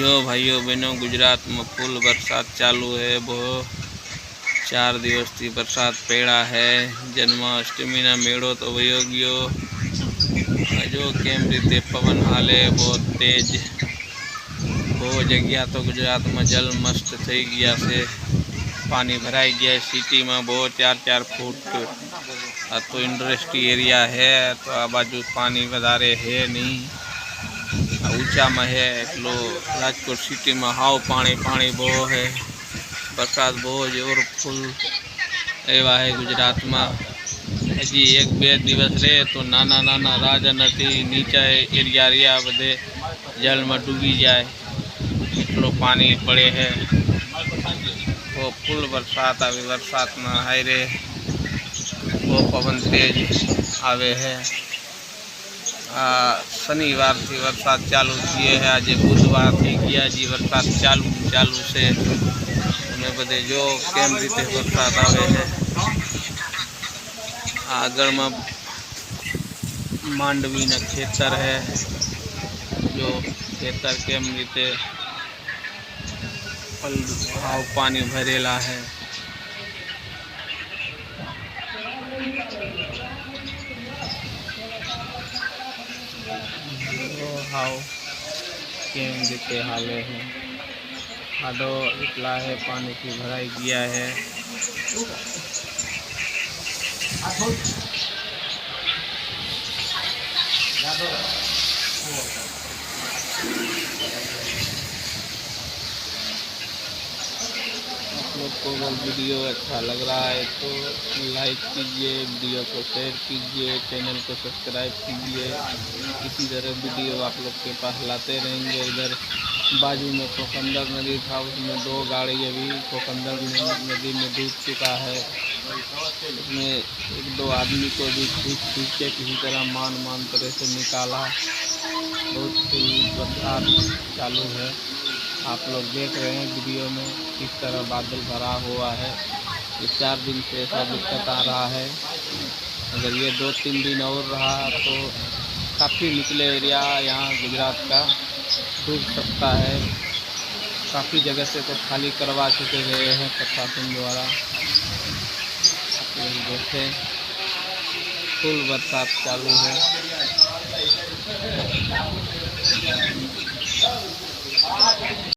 जो भाइयों बहनों गुजरात में फूल बरसात चालू है। वो 4 दिवस की बरसात पेड़ा है। जन्माष्टमी ना मेड़ो तो वयो गयो। जो केम रीते पवन हाले बहुत तेज। बहुत जगह तो गुजरात में जल मस्त थई गया से। पानी भराई गया है सिटी में बहुत 4-4 फूट। आ तो इंडस्ट्री एरिया है तो आ बाजू पानी वधारे है नहीं। ऊंचा में है एटलो राजकोट सिटी में हाव पानी पानी बहुत है। बरसात बहुत जोर फूल एवा है गुजरात में। हजी 1-2 दिवस रहे तो नाना नाना राजा नदी नीचा एरिया रिया बधे जल में डूबी जाए एटलो पानी पड़े है। वो फूल बरसात आवे बरसात में हाय रे वो पवन तेज आवे है। शनिवार थी बरसात चालू किए है। आज बुधवार थी गया जी बरसात चालू से हमें बधे जो केम रीते बरसात आवे है। आगळ में मांडवी न खेतर है। जो खेतर केम रीते हाव पानी भरेला है। हाव केम रीते हाले है। खाडो इतला है पानी की भराई गया है। आप लोग को अगर वीडियो अच्छा लग रहा है तो लाइक कीजिए, वीडियो को शेयर कीजिए, चैनल को सब्सक्राइब कीजिए। इसी तरह वीडियो आप लोग के पास लाते रहेंगे। इधर बाजू में कोकंदर नदी था उसमें 2 गाड़ी अभी कोकंदर नदी में डूब चुका है। उसमें 1-2 आदमी को भी खींच के किसी तरह मान तरह से निकाला। बहुत फुल बरसात चालू है। आप लोग देख रहे हैं वीडियो में किस तरह बादल भरा हुआ है। ये 4 दिन से ऐसा दिक्कत आ रहा है। अगर ये 2-3 दिन और रहा तो काफ़ी निचले एरिया यहाँ गुजरात का डूब सकता है। काफ़ी जगह से तो खाली करवा चुके गए हैं प्रशासन द्वारा। आप लोग देखें फुल बरसात चालू है।